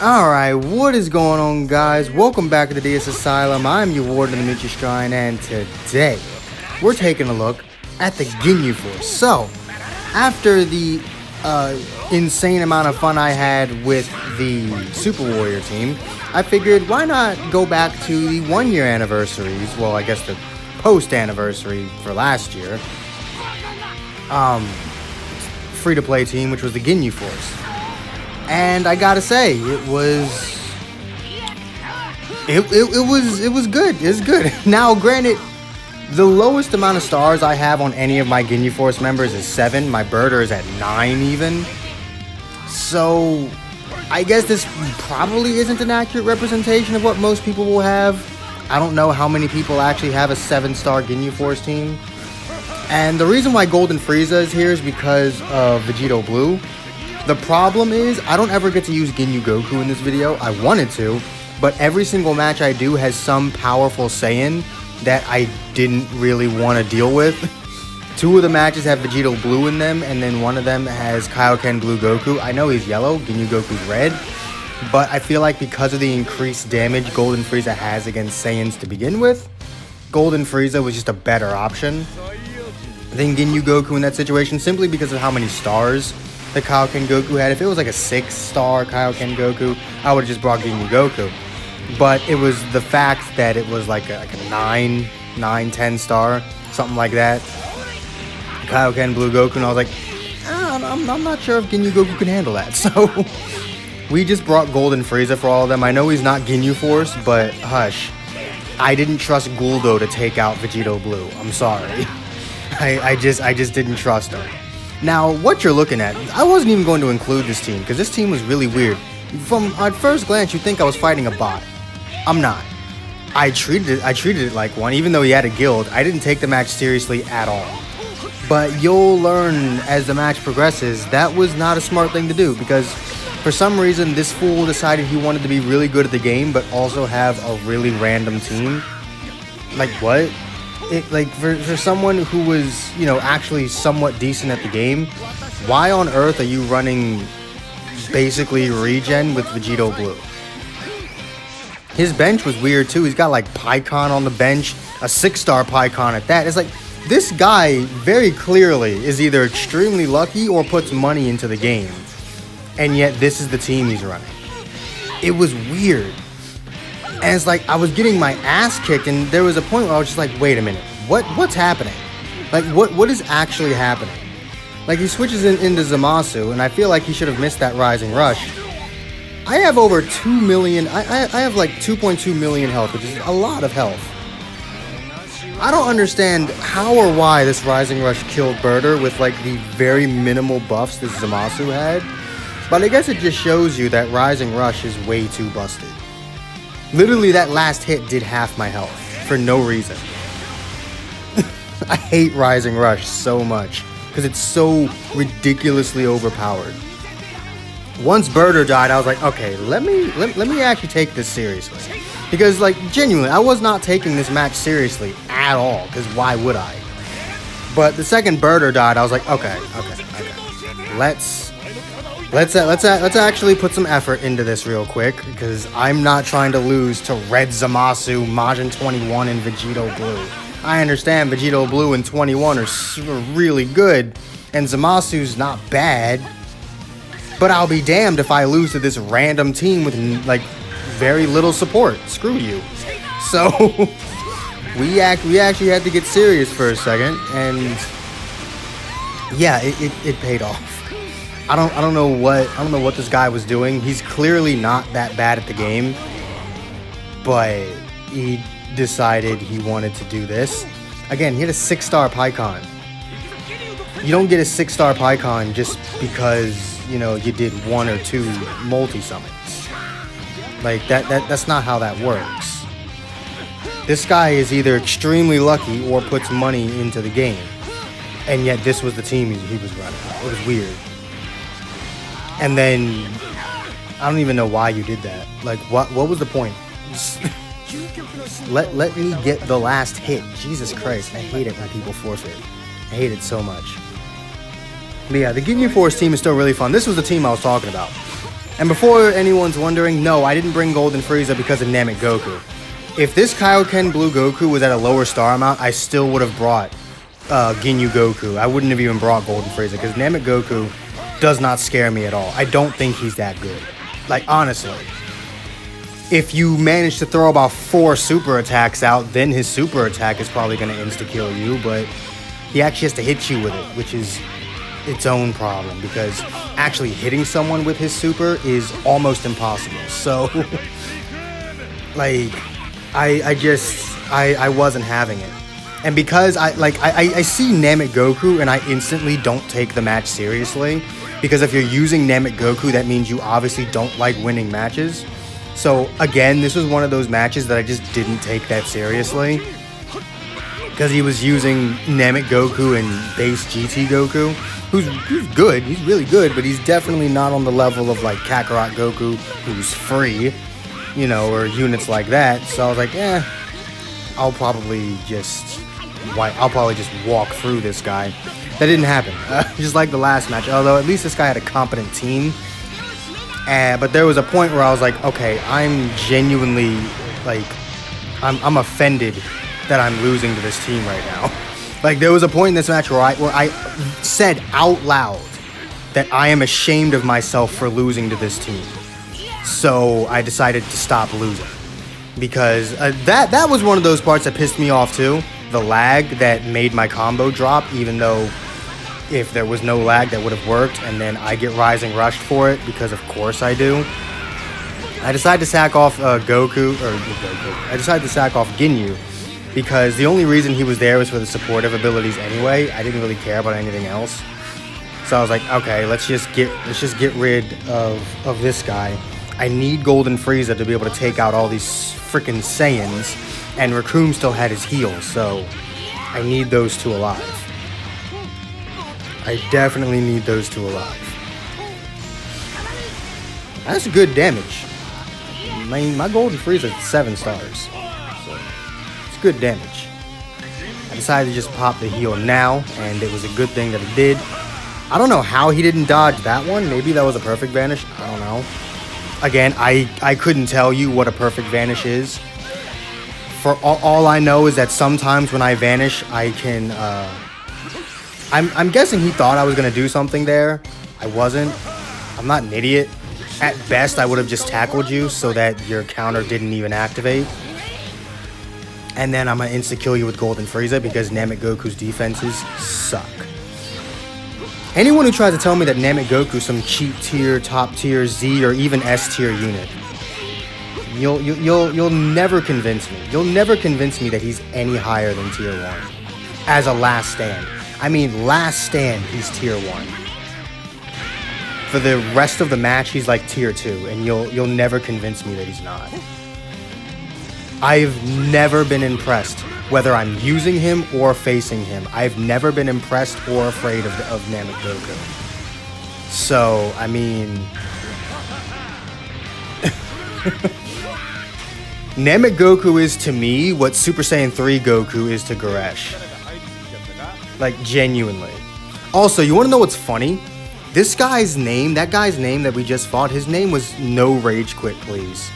Alright, what is going on, guys? Welcome back to the DS Asylum. I'm your warden, Dimitri Shrine, and today we're taking a look at the Ginyu Force. So, after the insane amount of fun I had with the Super Warrior team, I figured why not go back to the 1 year anniversaries, well, I guess the post-anniversary for last year, free-to-play team, which was the Ginyu Force. And I gotta say, it was good. It was good. Now, granted, the lowest amount of stars I have on any of my Ginyu Force members is 7. My Birder is at 9 even. So, I guess this probably isn't an accurate representation of what most people will have. I don't know how many people actually have a 7-star Ginyu Force team. And the reason why Golden Frieza is here is because of Vegito Blue. The problem is, I don't ever get to use Ginyu Goku in this video. I wanted to, but every single match I do has some powerful Saiyan that I didn't really want to deal with. 2 of the matches have Vegito Blue in them, and then one of them has Kaioken Blue Goku. I know he's yellow, Ginyu Goku's red, but I feel like because of the increased damage Golden Frieza has against Saiyans to begin with, Golden Frieza was just a better option than Ginyu Goku in that situation, simply because of how many stars the Kaioken Goku had. If it was like a 6-star Kaioken Goku, I would have just brought Ginyu Goku. But it was the fact that it was like a 9, 10 star, something like that, Kaioken Blue Goku, and I was like, I'm not sure if Ginyu Goku can handle that. So we just brought Golden Frieza for all of them. I know he's not Ginyu Force, but hush. I didn't trust Guldo to take out Vegito Blue. I'm sorry. I just didn't trust him. Now, what you're looking at, I wasn't even going to include this team, because this team was really weird. From at first glance, you'd think I was fighting a bot. I'm not. I treated it like one, even though he had a guild. I didn't take the match seriously at all. But you'll learn as the match progresses, that was not a smart thing to do, because for some reason, this fool decided he wanted to be really good at the game, but also have a really random team. Like, what? For someone who was, actually somewhat decent at the game, why on earth are you running basically regen with Vegito Blue? His bench was weird too. He's got like Pikkon on the bench, a 6-star Pikkon at that. It's like, this guy very clearly is either extremely lucky or puts money into the game. And yet this is the team he's running. It was weird. And it's like, I was getting my ass kicked, and there was a point where I was just like, wait a minute, what's happening? Like, what is actually happening? Like, he switches into Zamasu, and I feel like he should have missed that Rising Rush. I have over 2 million, I have like 2.2 million health, which is a lot of health. I don't understand how or why this Rising Rush killed Birder with like the very minimal buffs that Zamasu had, but I guess it just shows you that Rising Rush is way too busted. Literally, that last hit did half my health, for no reason. I hate Rising Rush so much, because it's so ridiculously overpowered. Once Birder died, I was like, okay, let me actually take this seriously. Because, like, genuinely, I was not taking this match seriously at all, because why would I? But the second Birder died, I was like, okay. Let's actually put some effort into this real quick, because I'm not trying to lose to Red Zamasu, Majin 21, and Vegito Blue. I understand Vegito Blue and 21 are really good, and Zamasu's not bad, but I'll be damned if I lose to this random team with, like, very little support. Screw you. So, we actually had to get serious for a second, and yeah, it paid off. I don't know what this guy was doing. He's clearly not that bad at the game, but he decided he wanted to do this. Again, he had a 6-star Pikkon. You don't get a 6-star Pikkon just because, you did 1 or 2 multi-summons. Like, that's not how that works. This guy is either extremely lucky or puts money into the game. And yet this was the team he was running. It was weird. And then, I don't even know why you did that. Like, what was the point? Let me get the last hit. Jesus Christ, I hate it when people forfeit. I hate it so much. But yeah, the Ginyu Force team is still really fun. This was the team I was talking about. And before anyone's wondering, no, I didn't bring Golden Frieza because of Namek Goku. If this Kaioken Blue Goku was at a lower star amount, I still would have brought Ginyu Goku. I wouldn't have even brought Golden Frieza because Namek Goku does not scare me at all. I don't think he's that good. Like, honestly. If you manage to throw about 4 super attacks out, then his super attack is probably going to insta-kill you, but he actually has to hit you with it, which is its own problem, because actually hitting someone with his super is almost impossible. So, like, I wasn't having it. And because I see Namek Goku and I instantly don't take the match seriously, because if you're using Namek Goku, that means you obviously don't like winning matches. So again, this was one of those matches that I just didn't take that seriously, because he was using Namek Goku and base GT Goku, who's good, he's really good, but he's definitely not on the level of like Kakarot Goku, who's free, you know, or units like that. So I was like, I'll probably just walk through this guy. That didn't happen, just like the last match, although at least this guy had a competent team. But there was a point where I was like, okay, I'm genuinely, like, I'm offended that I'm losing to this team right now. Like, there was a point in this match where I said out loud that I am ashamed of myself for losing to this team. So I decided to stop losing. Because that was one of those parts that pissed me off too. The lag that made my combo drop, even though if there was no lag, that would have worked, and then I get Rising Rushed for it, because of course I do. I decided to sack off I decided to sack off Ginyu, because the only reason he was there was for the supportive abilities anyway. I didn't really care about anything else. So I was like, okay, let's just get rid of this guy. I need Golden Frieza to be able to take out all these freaking Saiyans, and Raccoon still had his heals, so I need those two alive. I definitely need those two alive. That's good damage. My Golden Frieza is 7 stars, so it's good damage. I decided to just pop the heal now, and it was a good thing that it did. I don't know how he didn't dodge that one. Maybe that was a perfect vanish. I don't know. Again, I couldn't tell you what a perfect vanish is. For all I know is that sometimes when I vanish, I can... I'm guessing he thought I was going to do something there. I wasn't. I'm not an idiot. At best, I would have just tackled you so that your counter didn't even activate. And then I'm going to insta-kill you with Golden Frieza because Namek Goku's defenses suck. Anyone who tries to tell me that Namek Goku's some cheap tier, top tier, Z, or even S tier unit, you'll never convince me. You'll never convince me that he's any higher than tier 1 as a last stand. I mean, last stand, he's tier 1. For the rest of the match, he's like tier 2, and you'll never convince me that he's not. I've never been impressed, whether I'm using him or facing him. I've never been impressed or afraid of Namek Goku. So, I mean... Namek Goku is to me what Super Saiyan 3 Goku is to Goresh. Like, genuinely. Also, you want to know what's funny? This guy's name, that guy's name that we just fought, his name was No Rage Quit Please.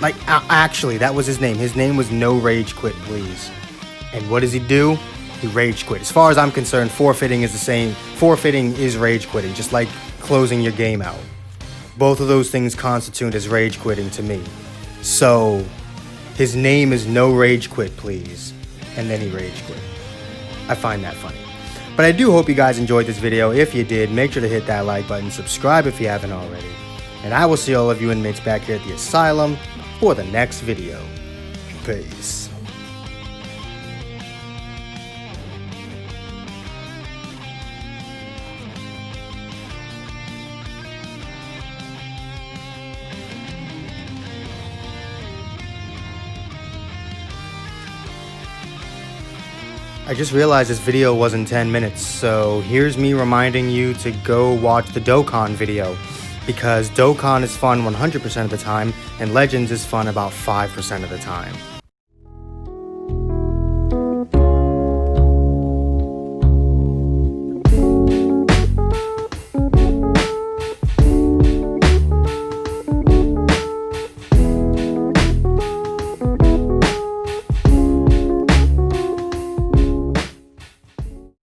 Like, actually, that was his name. His name was No Rage Quit Please. And what does he do? He rage quit. As far as I'm concerned, forfeiting is the same. Forfeiting is rage quitting, just like closing your game out. Both of those things constitute as rage quitting to me. So, his name is No Rage Quit Please. And then he rage quit. I find that funny. But I do hope you guys enjoyed this video. If you did, make sure to hit that like button, subscribe if you haven't already. And I will see all of you inmates back here at the asylum for the next video. Peace. I just realized this video wasn't 10 minutes, so here's me reminding you to go watch the Dokkan video, because Dokkan is fun 100% of the time, and Legends is fun about 5% of the time.